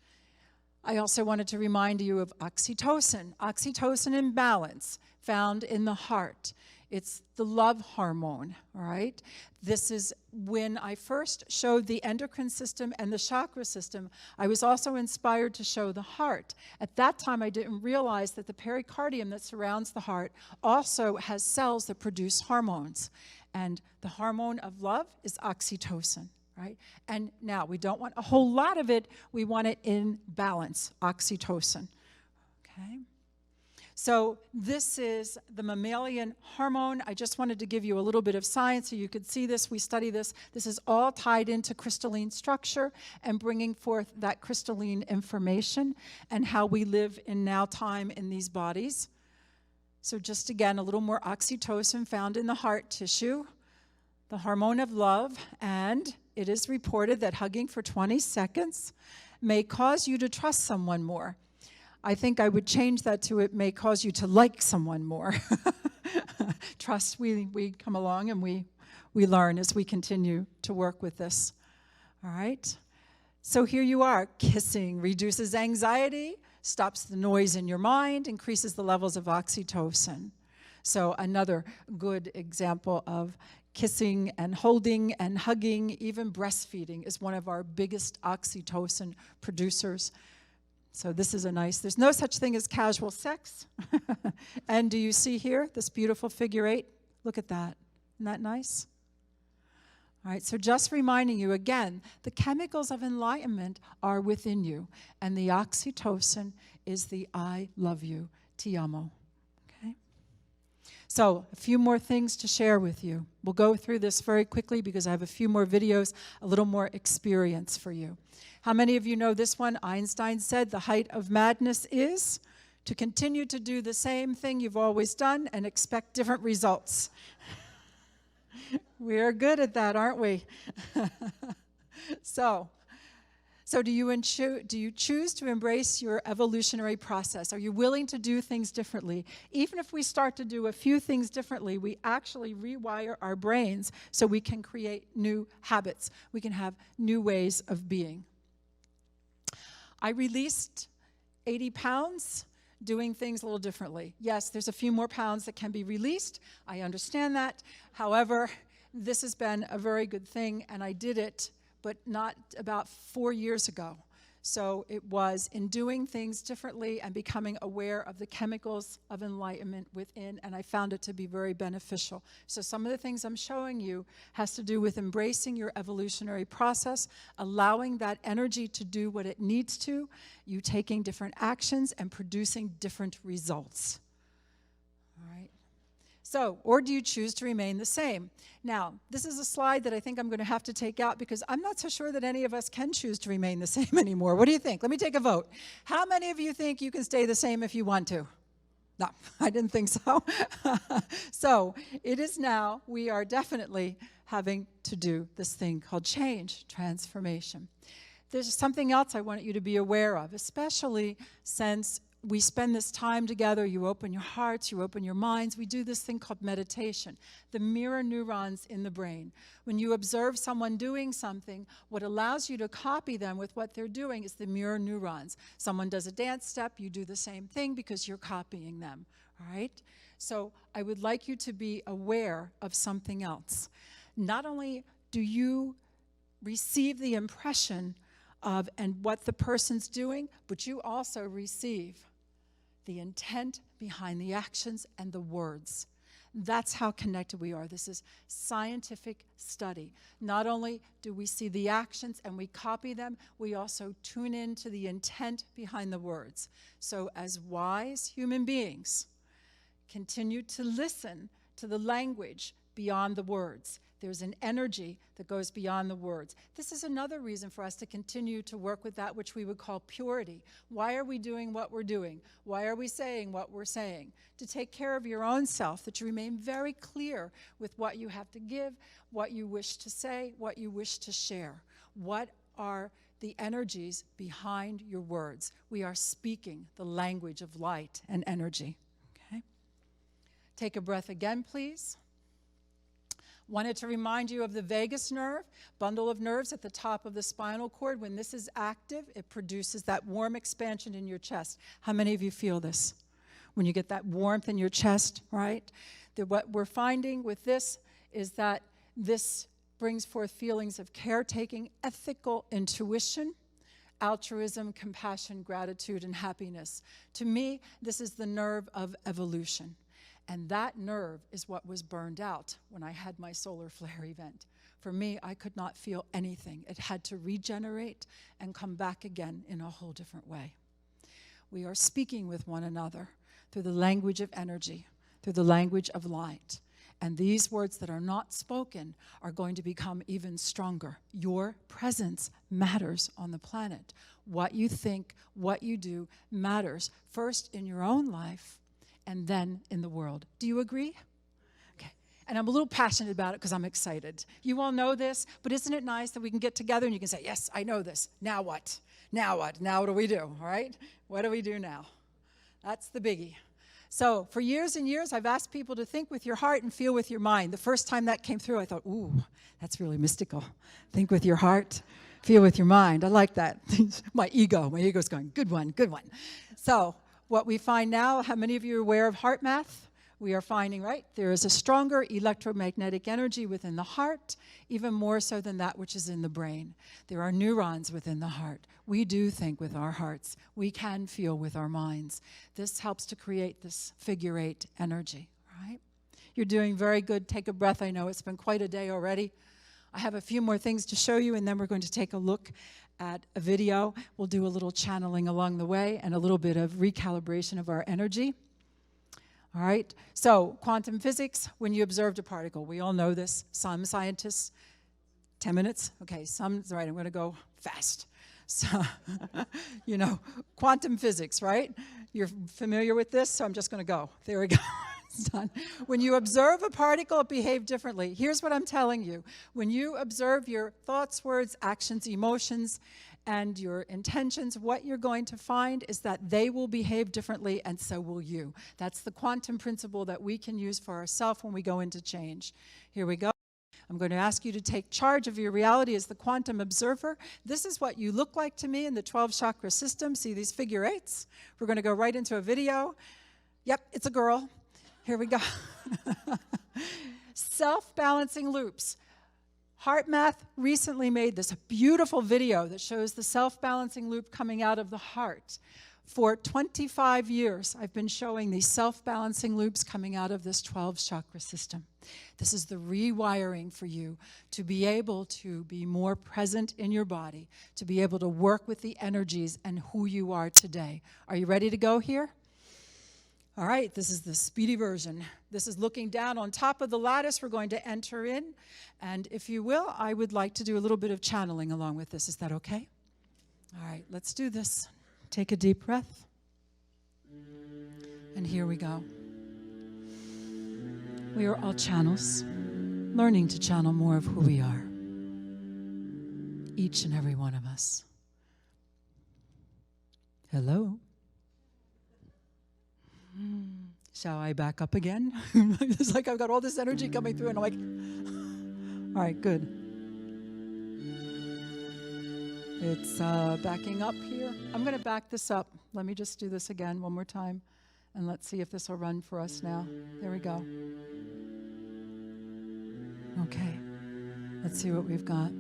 S2: I also wanted to remind you of oxytocin. Oxytocin imbalance found in the heart. It's the love hormone, all right? This is when I first showed the endocrine system and the chakra system, I was also inspired to show the heart. At that time, I didn't realize that the pericardium that surrounds the heart also has cells that produce hormones. And the hormone of love is oxytocin, right? And now, we don't want a whole lot of it. We want it in balance, oxytocin, okay? So this is the mammalian hormone. I just wanted to give you a little bit of science so you could see this. We study this. This is all tied into crystalline structure and bringing forth that crystalline information and how we live in now time in these bodies. So just again, a little more oxytocin found in the heart tissue, the hormone of love, and it is reported that hugging for 20 seconds may cause you to trust someone more. I think I would change that to it may cause you to like someone more. Trust, we come along and we learn as we continue to work with this. All right? So here you are. Kissing reduces anxiety, stops the noise in your mind, increases the levels of oxytocin. So another good example of kissing and holding and hugging, even breastfeeding is one of our biggest oxytocin producers. So this is a nice, there's no such thing as casual sex. And do you see here this beautiful figure 8? Look at that. Isn't that nice? All right, so just reminding you again, the chemicals of enlightenment are within you. And the oxytocin is the I love you, ti amo. Okay? So a few more things to share with you. We'll go through this very quickly because I have a few more videos, a little more experience for you. How many of you know this one? Einstein said the height of madness is to continue to do the same thing you've always done and expect different results. We're good at that, aren't we? So do you choose to embrace your evolutionary process? Are you willing to do things differently? Even if we start to do a few things differently, we actually rewire our brains so we can create new habits. We can have new ways of being. I released 80 pounds doing things a little differently. Yes, there's a few more pounds that can be released. I understand that. However, this has been a very good thing, and I did it, but not about 4 years ago. So it was in doing things differently and becoming aware of the chemicals of enlightenment within, and I found it to be very beneficial. So some of the things I'm showing you has to do with embracing your evolutionary process, allowing that energy to do what it needs to, you taking different actions and producing different results. All right. So, or do you choose to remain the same? Now, this is a slide that I think I'm going to have to take out because I'm not so sure that any of us can choose to remain the same anymore. What do you think? Let me take a vote. How many of you think you can stay the same if you want to? No, I didn't think so. So, it is now, we are definitely having to do this thing called change, transformation. There's something else I want you to be aware of, especially since we spend this time together, you open your hearts, you open your minds. We do this thing called meditation, the mirror neurons in the brain. When you observe someone doing something, what allows you to copy them with what they're doing is the mirror neurons. Someone does a dance step, you do the same thing because you're copying them, all right? So I would like you to be aware of something else. Not only do you receive the impression of and what the person's doing, but you also receive the intent behind the actions and the words. That's how connected we are. This is scientific study. Not only do we see the actions and we copy them, we also tune into the intent behind the words. So as wise human beings, continue to listen to the language beyond the words. There's an energy that goes beyond the words. This is another reason for us to continue to work with that which we would call purity. Why are we doing what we're doing? Why are we saying what we're saying? To take care of your own self, that you remain very clear with what you have to give, what you wish to say, what you wish to share. What are the energies behind your words? We are speaking the language of light and energy. Okay? Take a breath again, please. Wanted to remind you of the vagus nerve, bundle of nerves at the top of the spinal cord. When this is active, it produces that warm expansion in your chest. How many of you feel this? When you get that warmth in your chest, right? What we're finding with this is that this brings forth feelings of caretaking, ethical intuition, altruism, compassion, gratitude, and happiness. To me, this is the nerve of evolution. And that nerve is what was burned out when I had my solar flare event. For me, I could not feel anything. It had to regenerate and come back again in a whole different way. We are speaking with one another through the language of energy, through the language of light. And these words that are not spoken are going to become even stronger. Your presence matters on the planet. What you think, what you do matters, first in your own life, and then in the world. Do you agree? Okay. And I'm a little passionate about it because I'm excited. You all know this, but isn't it nice that we can get together and you can say, yes, I know this. Now what? Now what? Now what do we do? All right? What do we do now? That's the biggie. So for years and years, I've asked people to think with your heart and feel with your mind. The first time that came through, I thought, ooh, that's really mystical. Think with your heart, feel with your mind. I like that. My ego's going, good one, good one. So what we find now, how many of you are aware of heart math? We are finding, right, there is a stronger electromagnetic energy within the heart, even more so than that which is in the brain. There are neurons within the heart. We do think with our hearts. We can feel with our minds. This helps to create this figure 8 energy, right? You're doing very good. Take a breath. I know it's been quite a day already. I have a few more things to show you, and then we're going to take a look at a video. We'll do a little channeling along the way and a little bit of recalibration of our energy. All right, so quantum physics, when you observed a particle, we all know this. Some scientists, 10 minutes? Okay, some, all right, I'm going to go fast. So, you know, quantum physics, right? You're familiar with this, so I'm just going to go. There we go. It's done. When you observe a particle, it behaves differently. Here's what I'm telling you. When you observe your thoughts, words, actions, emotions, and your intentions, what you're going to find is that they will behave differently, and so will you. That's the quantum principle that we can use for ourselves when we go into change. Here we go. I'm going to ask you to take charge of your reality as the quantum observer. This is what you look like to me in the 12 chakra system. See these figure eights? We're going to go right into a video. Yep, it's a girl. Here we go. Self-balancing loops. HeartMath recently made this beautiful video that shows the self-balancing loop coming out of the heart. For 25 years, I've been showing these self-balancing loops coming out of this 12 chakra system. This is the rewiring for you to be able to be more present in your body, to be able to work with the energies and who you are today. Are you ready to go here? All right, this is the speedy version. This is looking down on top of the lattice. We're going to enter in. And if you will, I would like to do a little bit of channeling along with this. Is that okay? All right, let's do this. Take a deep breath. And here we go. We are all channels, learning to channel more of who we are. Each and every one of us. Hello. Shall I back up again? It's like I've got all this energy coming through and I'm like, all right, good. It's backing up here. I'm going to back this up. Let me just do this again one more time. And let's see if this will run for us now. There we go. Okay. Let's see what we've got.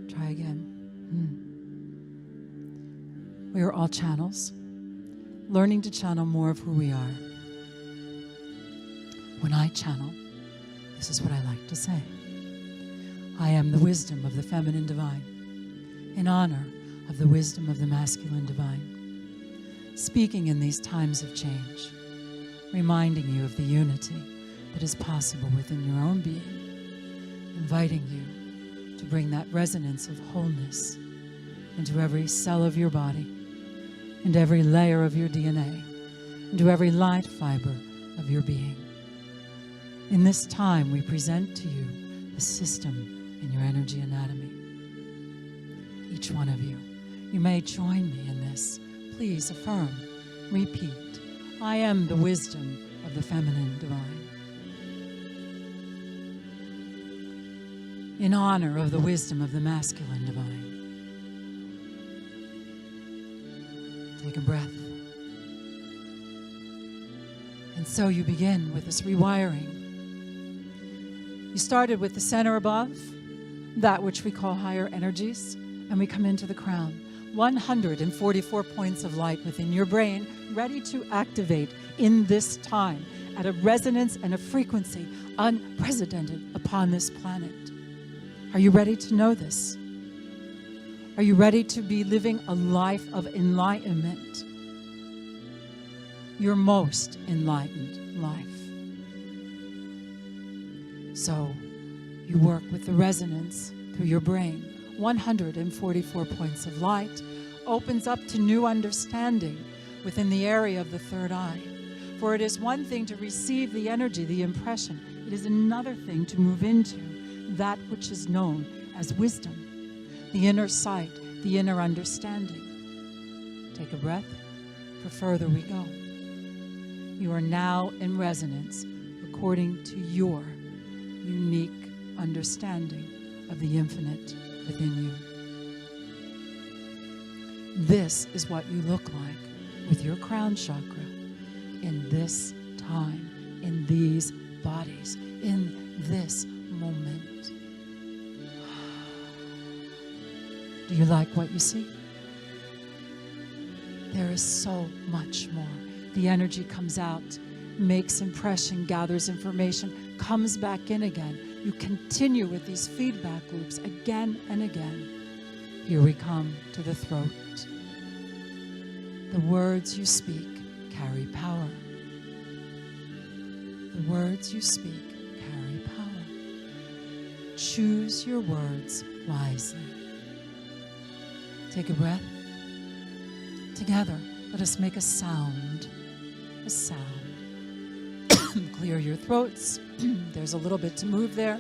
S2: Try again. We are all channels, learning to channel more of who we are. When I channel, this is what I like to say. I am the wisdom of the feminine divine, in honor of the wisdom of the masculine divine, speaking in these times of change, reminding you of the unity that is possible within your own being, inviting you to bring that resonance of wholeness into every cell of your body, into every layer of your DNA, into every light fiber of your being. In this time, we present to you the system in your energy anatomy. Each one of you. You may join me in this. Please affirm, repeat. I am the wisdom of the feminine divine. In honor of the wisdom of the masculine divine. Take a breath. And so you begin with this rewiring. You started with the center above, that which we call higher energies. And we come into the crown. 144 points of light within your brain, ready to activate in this time at a resonance and a frequency unprecedented upon this planet. Are you ready to know this? Are you ready to be living a life of enlightenment? Your most enlightened life. So you work with the resonance through your brain. 144 points of light opens up to new understanding within the area of the third eye. For it is one thing to receive the energy, the impression. It is another thing to move into that which is known as wisdom, the inner sight, the inner understanding. Take a breath, for further we go. You are now in resonance according to your unique understanding of the infinite within you. This is what you look like with your crown chakra in this time, in these bodies, in this moment. Do you like what you see? There is so much more. The energy comes out, makes impression, gathers information, comes back in again. You continue with these feedback loops again and again. Here we come to the throat. The words you speak carry power. The words you speak carry power. Choose your words wisely. Take a breath. Together, let us make a sound. A sound. Clear your throats. There's a little bit to move there.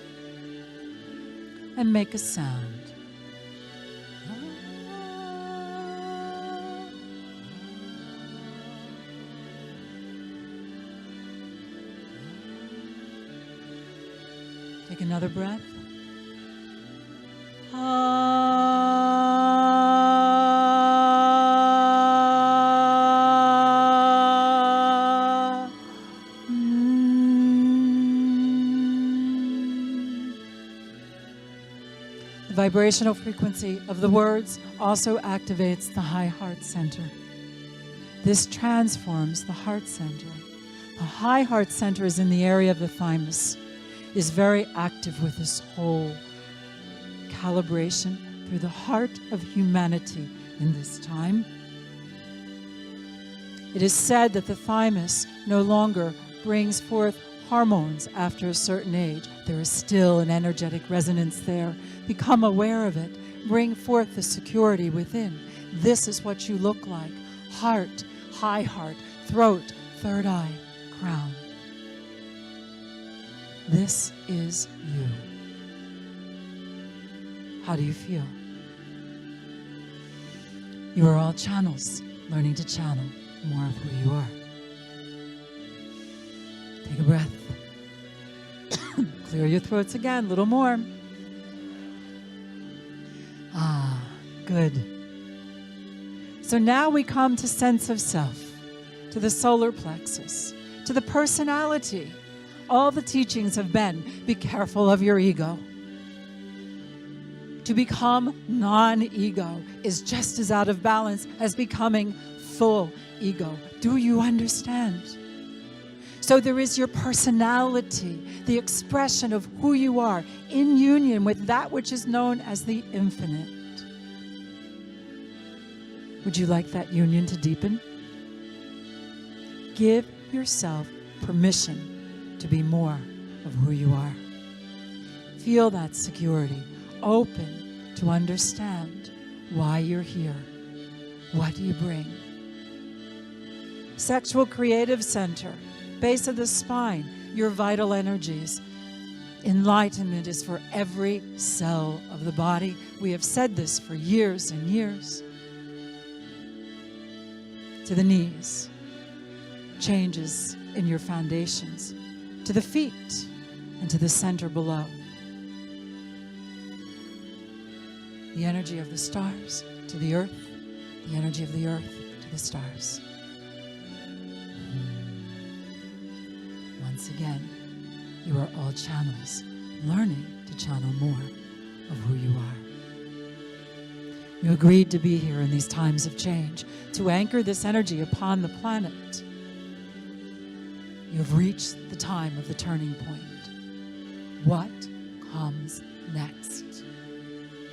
S2: And make a sound. Take another breath. The vibrational frequency of the words also activates the high heart center. This transforms the heart center. The high heart center is in the area of the thymus, is very active with this whole calibration through the heart of humanity in this time. It is said that the thymus no longer brings forth hormones after a certain age. There is still an energetic resonance there. Become aware of it. Bring forth the security within. This is what you look like. Heart, high heart, throat, third eye, crown. This is you. How do you feel? You are all channels, learning to channel more of who you are. Take a breath. Clear your throats again, a little more. Ah, good. So now we come to sense of self, to the solar plexus, to the personality. All the teachings have been, be careful of your ego. To become non-ego is just as out of balance as becoming full ego. Do you understand? So there is your personality, the expression of who you are in union with that which is known as the infinite. Would you like that union to deepen? Give yourself permission to be more of who you are. Feel that security, open to understand why you're here. What do you bring? Sexual creative center, base of the spine, your vital energies. Enlightenment is for every cell of the body. We have said this for years and years. To the knees, changes in your foundations, to the feet, and to the center below. The energy of the stars to the earth, the energy of the earth to the stars. Once again, you are all channels, learning to channel more of who you are. You agreed to be here in these times of change, to anchor this energy upon the planet. You have reached the time of the turning point. What comes next?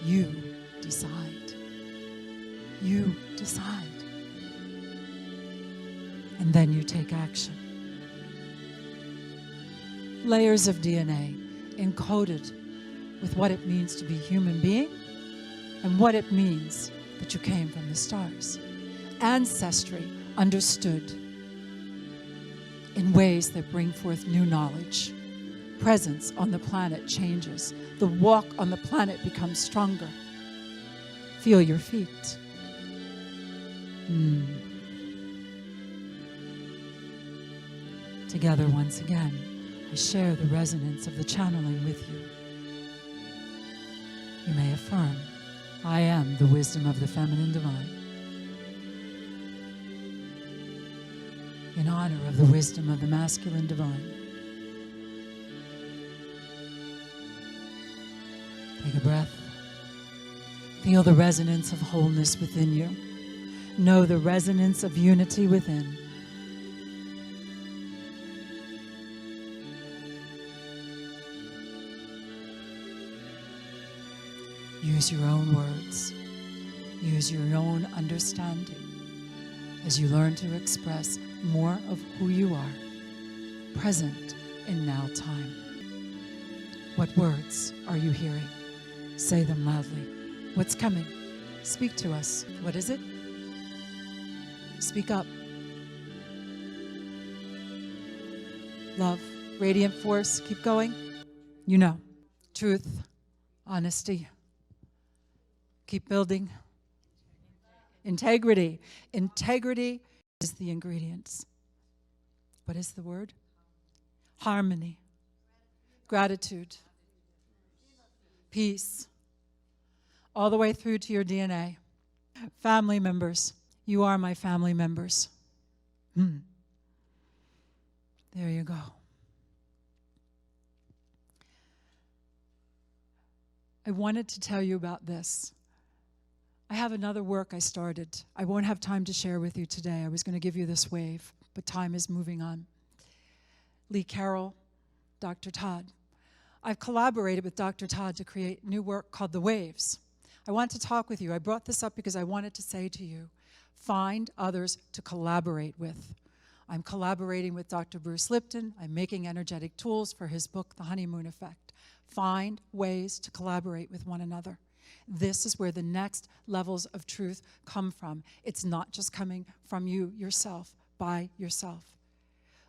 S2: You decide. You decide. And then you take action. Layers of DNA encoded with what it means to be a human being and what it means that you came from the stars. Ancestry understood in ways that bring forth new knowledge. Presence on the planet changes. The walk on the planet becomes stronger. Feel your feet. Together once again, I share the resonance of the channeling with you. You may affirm, I am the wisdom of the feminine divine. In honor of the wisdom of the masculine divine. Take a breath. Feel the resonance of wholeness within you. Know the resonance of unity within. Use your own words. Use your own understanding as you learn to express more of who you are, present in now time. What words are you hearing? Say them loudly. What's coming? Speak to us. What is it? Speak up. Love, radiant force, keep going. You know. Truth, honesty. Keep building. Integrity. Integrity is the ingredients. What is the word? Harmony. Gratitude. peace, all the way through to your DNA. Family members, you are my family members. There you go. I wanted to tell you about this. I have another work I started. I won't have time to share with you today. I was going to give you this wave, but time is moving on. Lee Carroll, Dr. Todd. I've collaborated with Dr. Todd to create new work called The Waves. I want to talk with you. I brought this up because I wanted to say to you, find others to collaborate with. I'm collaborating with Dr. Bruce Lipton. I'm making energetic tools for his book, The Honeymoon Effect. Find ways to collaborate with one another. This is where the next levels of truth come from. It's not just coming from you yourself, by yourself.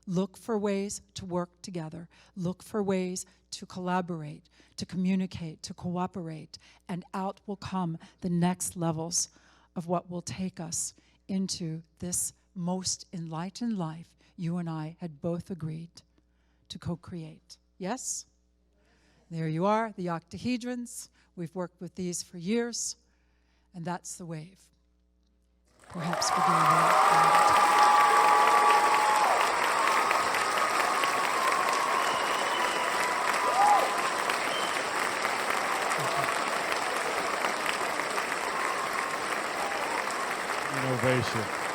S2: Look for ways to work together. Look for ways to collaborate, to communicate, to cooperate, and out will come the next levels of what will take us into this most enlightened life you and I had both agreed to co-create. Yes? There you are, the octahedrons. We've worked with these for years, and that's the wave. Perhaps we're doing that.
S3: Innovation.